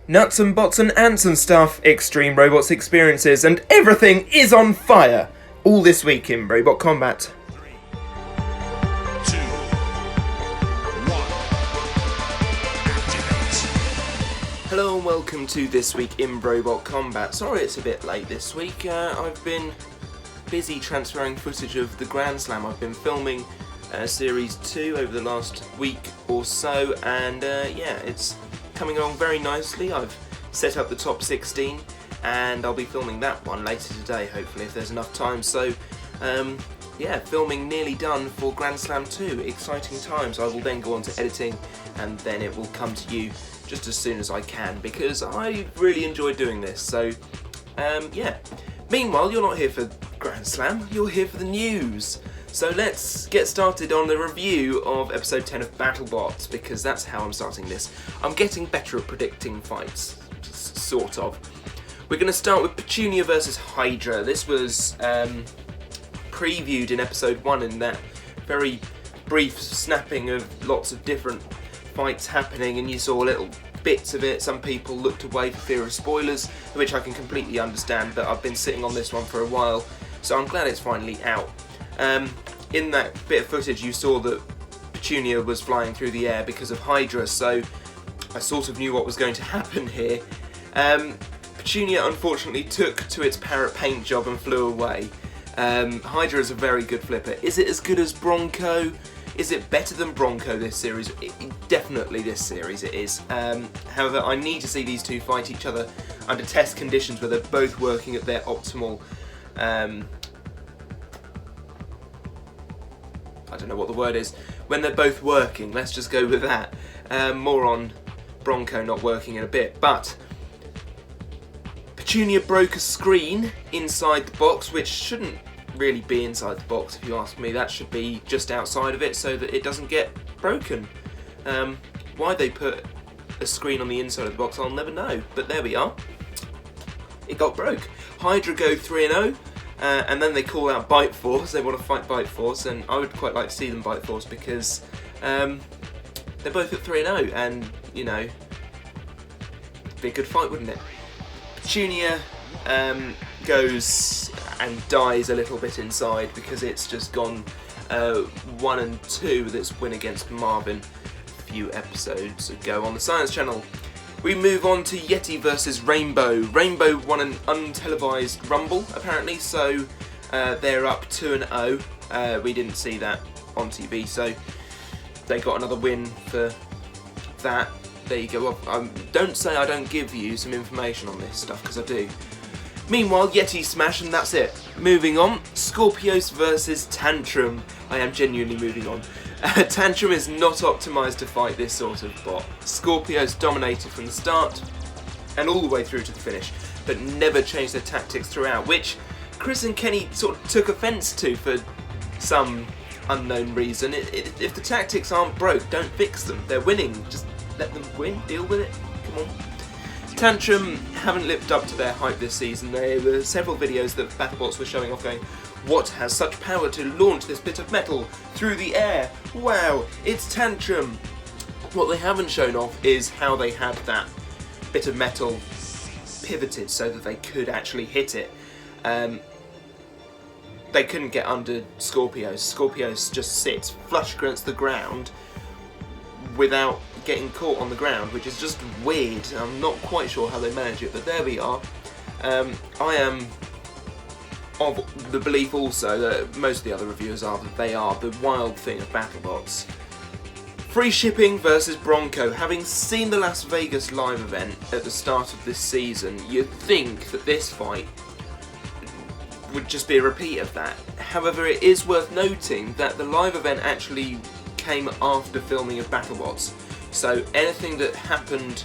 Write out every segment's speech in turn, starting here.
Nuts and bots and ants and stuff, extreme robots experiences, and everything is on fire! All this week in Robot Combat. 3, 2, 1, activate. Hello and welcome to This Week in Robot Combat. Sorry it's a bit late this week. I've been busy transferring footage of the Grand Slam. I've been filming Series 2 over the last week or so, and yeah, it's coming along very nicely. I've set up the top 16 and I'll be filming that one later today, hopefully, if there's enough time. So yeah, filming nearly done for Grand Slam 2. Exciting times. I will then go on to editing and then it will come to you just as soon as I can, because I really enjoy doing this. So yeah. Meanwhile, you're not here for Grand Slam, you're here for the news. So let's get started on the review of episode 10 of Battlebots, because that's how I'm starting this. I'm getting better at predicting fights, sort of. We're going to start with Petunia versus Hydra. This was previewed in episode 1 in that very brief snapping of lots of different fights happening, and you saw little bits of it. Some people looked away for fear of spoilers, which I can completely understand, but I've been sitting on this one for a while, so I'm glad it's finally out. In that bit of footage you saw that Petunia was flying through the air because of Hydra, so I sort of knew what was going to happen here. Petunia unfortunately took to its parrot paint job and flew away. Hydra is a very good flipper. Is it as good as Bronco? Is it better than Bronco this series? Definitely this series it is. However, I need to see these two fight each other under test conditions where they're both working at their optimal I don't know what the word is. When they're both working, let's just go with that. More on Bronco not working in a bit. But Petunia broke a screen inside the box, which shouldn't really be inside the box if you ask me. That should be just outside of it so that it doesn't get broken. Why they put a screen on the inside of the box, I'll never know. But there we are. It got broke. Hydra go 3-0. And then they call out Bite Force. They want to fight Bite Force, and I would quite like to see them Bite Force because they're both at 3-0, and you know, it'd be a good fight, wouldn't it? Petunia goes and dies a little bit inside because it's just gone 1 and 2 with its win against Marvin a few episodes ago on the Science Channel. We move on to Yeti versus Rainbow. Rainbow won an untelevised Rumble, apparently, so they're up 2-0. We didn't see that on TV, so they got another win for that. There you go. Don't say I don't give you some information on this stuff, because I do. Meanwhile, Yeti smash, and that's it. Moving on, Scorpios versus Tantrum. I am genuinely moving on. Tantrum is not optimised to fight this sort of bot. Scorpios dominated from the start and all the way through to the finish, but never changed their tactics throughout, which Chris and Kenny sort of took offence to for some unknown reason. If the tactics aren't broke, don't fix them. They're winning, just let them win, deal with it, come on. Tantrum haven't lived up to their hype this season. There were several videos that Battlebots were showing off going, "What has such power to launch this bit of metal through the air? Wow, it's Tantrum!" What they haven't shown off is how they had that bit of metal pivoted so that they could actually hit it. They couldn't get under Scorpios. Scorpios just sits flush against the ground without getting caught on the ground, which is just weird. I'm not quite sure how they manage it, but there we are. I am of the belief also that most of the other reviewers are that they are the wild thing of Battlebots. Freeshipping versus Bronco. Having seen the Las Vegas live event at the start of this season, you'd think that this fight would just be a repeat of that. However, it is worth noting that the live event actually came after filming of Battlebots. So anything that happened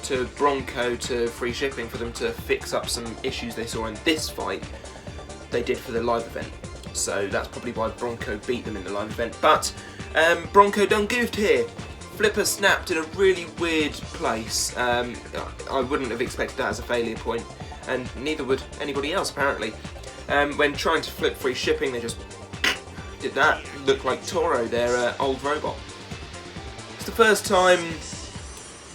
to Bronco to Freeshipping for them to fix up some issues they saw in this fight, they did for the live event. So that's probably why Bronco beat them in the live event. But Bronco done goofed here. Flipper snapped in a really weird place. I wouldn't have expected that as a failure point, and neither would anybody else apparently. When trying to flip Freeshipping, they just did that. Looked like Toro, their old robot. It's the first time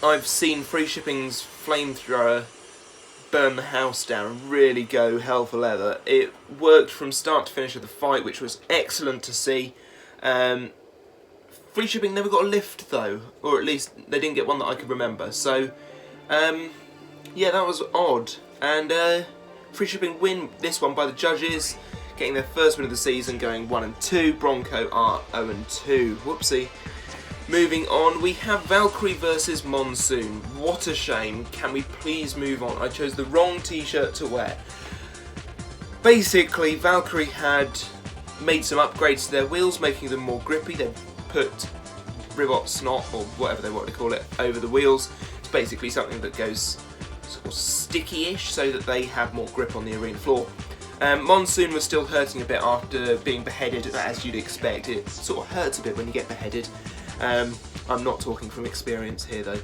I've seen Freeshipping's flamethrower burn the house down and really go hell for leather. It worked from start to finish of the fight, which was excellent to see. Freeshipping never got a lift though, or at least they didn't get one that I could remember. So, yeah, that was odd. And Freeshipping win this one by the judges, getting their first win of the season, going 1-2. Bronco are 0-2. Whoopsie. Moving on, we have Valkyrie versus Monsoon. What a shame. Can we please move on? I chose the wrong t-shirt to wear. Basically, Valkyrie had made some upgrades to their wheels, making them more grippy. They put ribbot snot, or whatever they want to call it, over the wheels. It's basically something that goes sort of sticky-ish so that they have more grip on the arena floor. Monsoon was still hurting a bit after being beheaded, as you'd expect. It sort of hurts a bit when you get beheaded. I'm not talking from experience here though.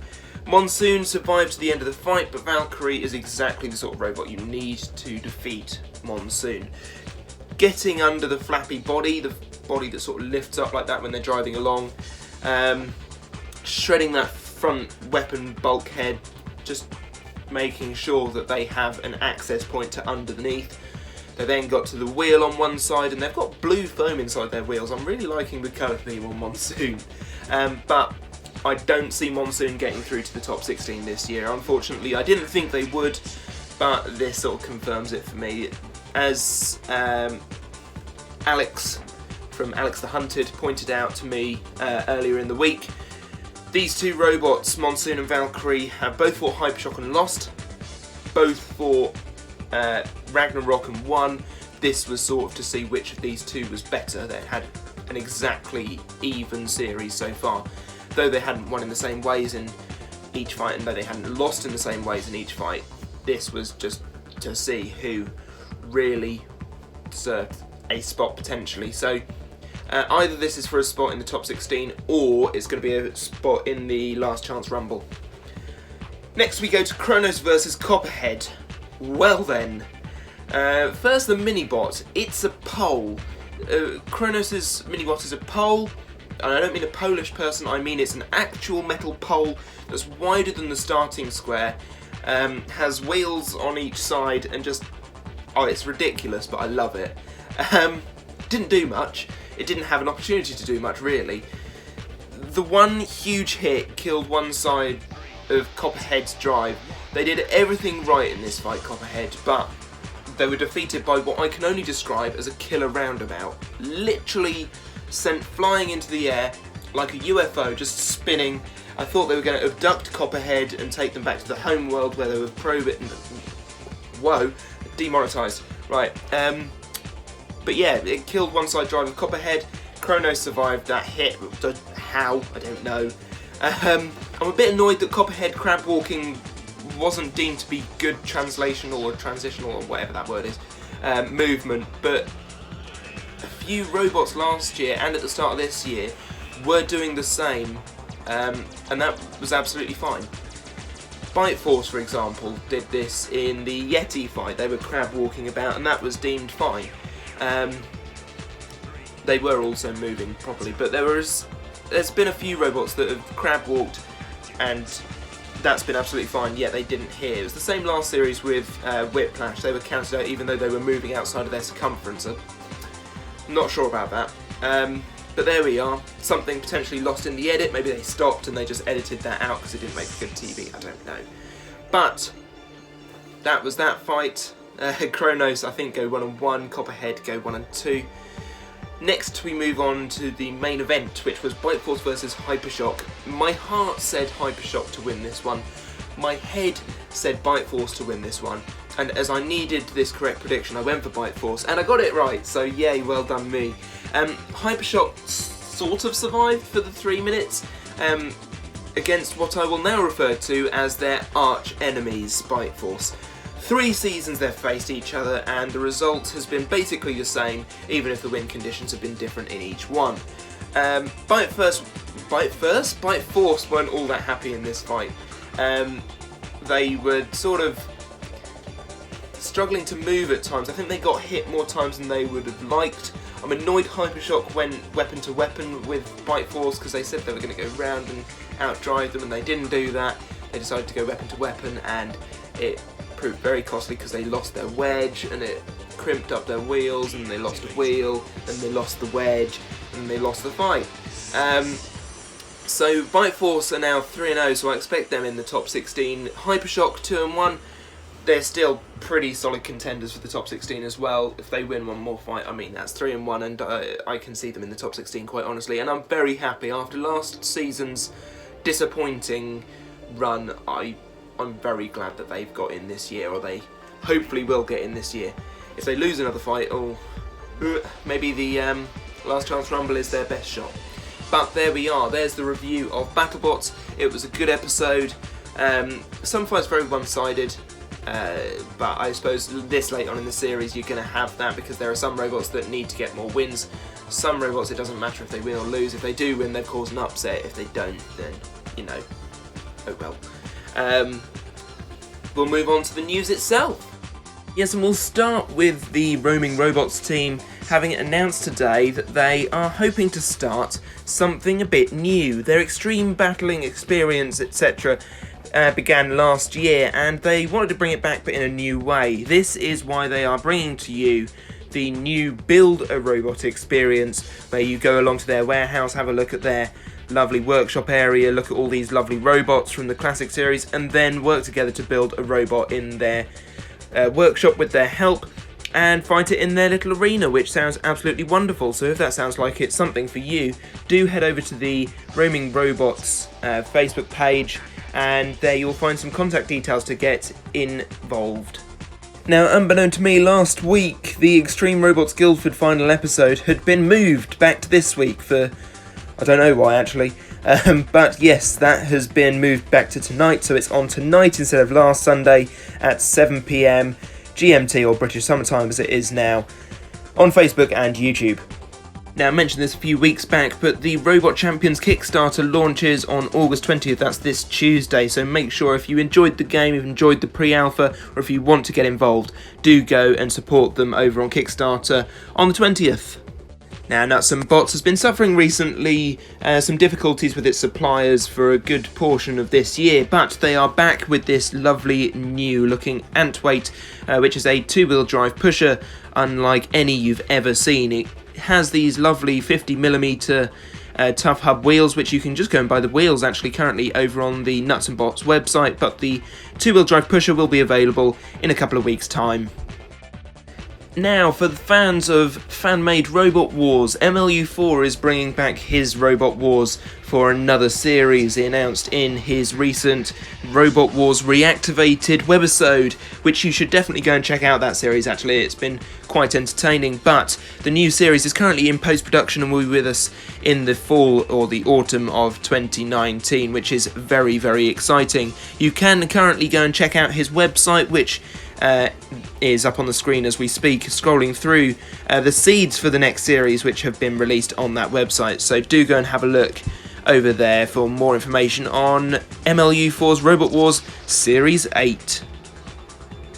Monsoon survived to the end of the fight, but Valkyrie is exactly the sort of robot you need to defeat Monsoon. Getting under the flappy body, the body that sort of lifts up like that when they're driving along, shredding that front weapon bulkhead, just making sure that they have an access point to underneath. They then got to the wheel on one side, and they've got blue foam inside their wheels. I'm really liking the colour theme on Monsoon. But I don't see Monsoon getting through to the top 16 this year. Unfortunately, I didn't think they would, but this sort of confirms it for me. As Alex from Alex the Hunted pointed out to me earlier in the week, these two robots, Monsoon and Valkyrie, have both fought Hypershock and lost. Both fought Ragnarok and won. This was sort of to see which of these two was better. They had an exactly even series so far, though they hadn't won in the same ways in each fight, and though they hadn't lost in the same ways in each fight. This was just to see who really deserved a spot potentially. So either this is for a spot in the top 16, or it's going to be a spot in the Last Chance Rumble. Next we go to Kronos versus Copperhead. Well then, first the Minibot. It's a pole. Kronos' Minibot is a pole, and I don't mean a Polish person, I mean it's an actual metal pole that's wider than the starting square, has wheels on each side, and just, oh, it's ridiculous, but I love it. Didn't do much. It didn't have an opportunity to do much, really. The one huge hit killed one side of Copperhead's drive. They did everything right in this fight, Copperhead, but they were defeated by what I can only describe as a killer roundabout. Literally sent flying into the air like a UFO, just spinning. I thought they were going to abduct Copperhead and take them back to the home world where they would probe it and... Whoa, demonetised. Right, but yeah, it killed one side drive of Copperhead. Kronos survived that hit. How? I don't know. I'm a bit annoyed that Copperhead crab walking wasn't deemed to be good translational or transitional or whatever that word is, movement, but a few robots last year and at the start of this year were doing the same, and that was absolutely fine. Bite Force, for example, did this in the Yeti fight. They were crab walking about and that was deemed fine. They were also moving properly, but there's been a few robots that have crab walked and that's been absolutely fine, yet they didn't here. It was the same last series with Whiplash. They were counted out even though they were moving outside of their circumference. I'm not sure about that. But there we are. Something potentially lost in the edit. Maybe they stopped and they just edited that out because it didn't make good TV. I don't know. But that was that fight. Kronos, I think, go 1-1. Copperhead go 1-2. Next we move on to the main event, which was Bite Force versus Hypershock. My heart said Hypershock to win this one. My head said Bite Force to win this one. And as I needed this correct prediction, I went for Bite Force, and I got it right, so yay, well done me. Hypershock sort of survived for the 3 minutes, against what I will now refer to as their arch enemies, Bite Force. 3 seasons they've faced each other and the result has been basically the same, even if the win conditions have been different in each one. Bite Force weren't all that happy in this fight. They were sort of struggling to move at times. I think they got hit more times than they would have liked. I'm annoyed Hypershock went weapon to weapon with Bite Force because they said they were going to go round and outdrive them, and they didn't do that. They decided to go weapon to weapon, and it proved very costly because they lost their wedge, and it crimped up their wheels, and they lost a wheel, and they lost the wedge, and they lost the fight. So Bite Force are now 3-0, so I expect them in the top 16. Hypershock 2-1. They're still pretty solid contenders for the top 16 as well. If they win one more fight, I mean, that's 3-1, and I can see them in the top 16 quite honestly. And I'm very happy after last season's disappointing run. I'm very glad that they've got in this year, or they hopefully will get in this year. If they lose another fight, maybe the Last Chance Rumble is their best shot. But there we are. There's the review of Battlebots. It was a good episode. Some fights very one-sided. But I suppose this late on in the series you're going to have that because there are some robots that need to get more wins. Some robots it doesn't matter if they win or lose. If they do win, they've caused an upset. If they don't, then, you know, oh well. We'll move on to the news itself. Yes, and we'll start with the Roaming Robots team having announced today that they are hoping to start something a bit new. Their extreme battling experience, etc., began last year, and they wanted to bring it back but in a new way. This is why they are bringing to you the new Build a Robot experience, where you go along to their warehouse, have a look at their lovely workshop area, look at all these lovely robots from the classic series, and then work together to build a robot in their workshop with their help and fight it in their little arena, which sounds absolutely wonderful. So if that sounds like it's something for you, do head over to the Roaming Robots Facebook page, and there you'll find some contact details to get involved. Now, unbeknown to me, last week the Extreme Robots Guildford final episode had been moved back to this week for, I don't know why actually, but yes, that has been moved back to tonight, so it's on tonight instead of last Sunday at 7 PM GMT, or British Summer Time as it is now, on Facebook and YouTube. Now, I mentioned this a few weeks back, but the Robot Champions Kickstarter launches on August 20th, that's this Tuesday, so make sure if you enjoyed the game, if you enjoyed the pre-alpha, or if you want to get involved, do go and support them over on Kickstarter on the 20th. Now, Nuts and Bots has been suffering recently some difficulties with its suppliers for a good portion of this year, but they are back with this lovely new looking Antweight, which is a two-wheel drive pusher unlike any you've ever seen. It has these lovely 50mm tough hub wheels, which you can just go and buy the wheels actually currently over on the Nuts and Bots website, but the two-wheel drive pusher will be available in a couple of weeks' time. Now, for the fans of fan-made Robot Wars, MLU4 is bringing back his Robot Wars for another series. He announced in his recent Robot Wars Reactivated webisode, which you should definitely go and check out that series actually, it's been quite entertaining, but the new series is currently in post-production and will be with us in the fall or the autumn of 2019, which is very, very exciting. You can currently go and check out his website, which is up on the screen as we speak, scrolling through the seeds for the next series which have been released on that website, so do go and have a look over there for more information on MLU4's Robot Wars Series 8.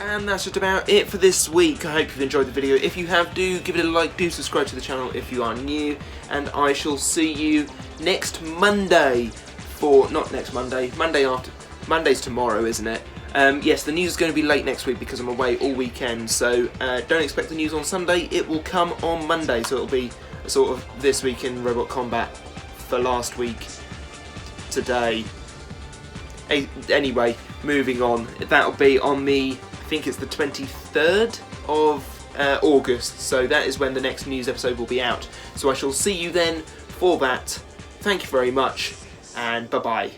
And that's just about it for this week. I hope you've enjoyed the video. If you have, do give it a like, do subscribe to the channel if you are new, and I shall see you next Monday for, not next Monday, Monday after, Monday's tomorrow, isn't it? Yes, the news is going to be late next week because I'm away all weekend, so don't expect the news on Sunday, it will come on Monday, so it'll be a sort of This Week in Robot Combat for last week today. Anyway, moving on, that'll be on the, I think it's the 23rd of August, so that is when the next news episode will be out. So I shall see you then for that. Thank you very much, and bye-bye.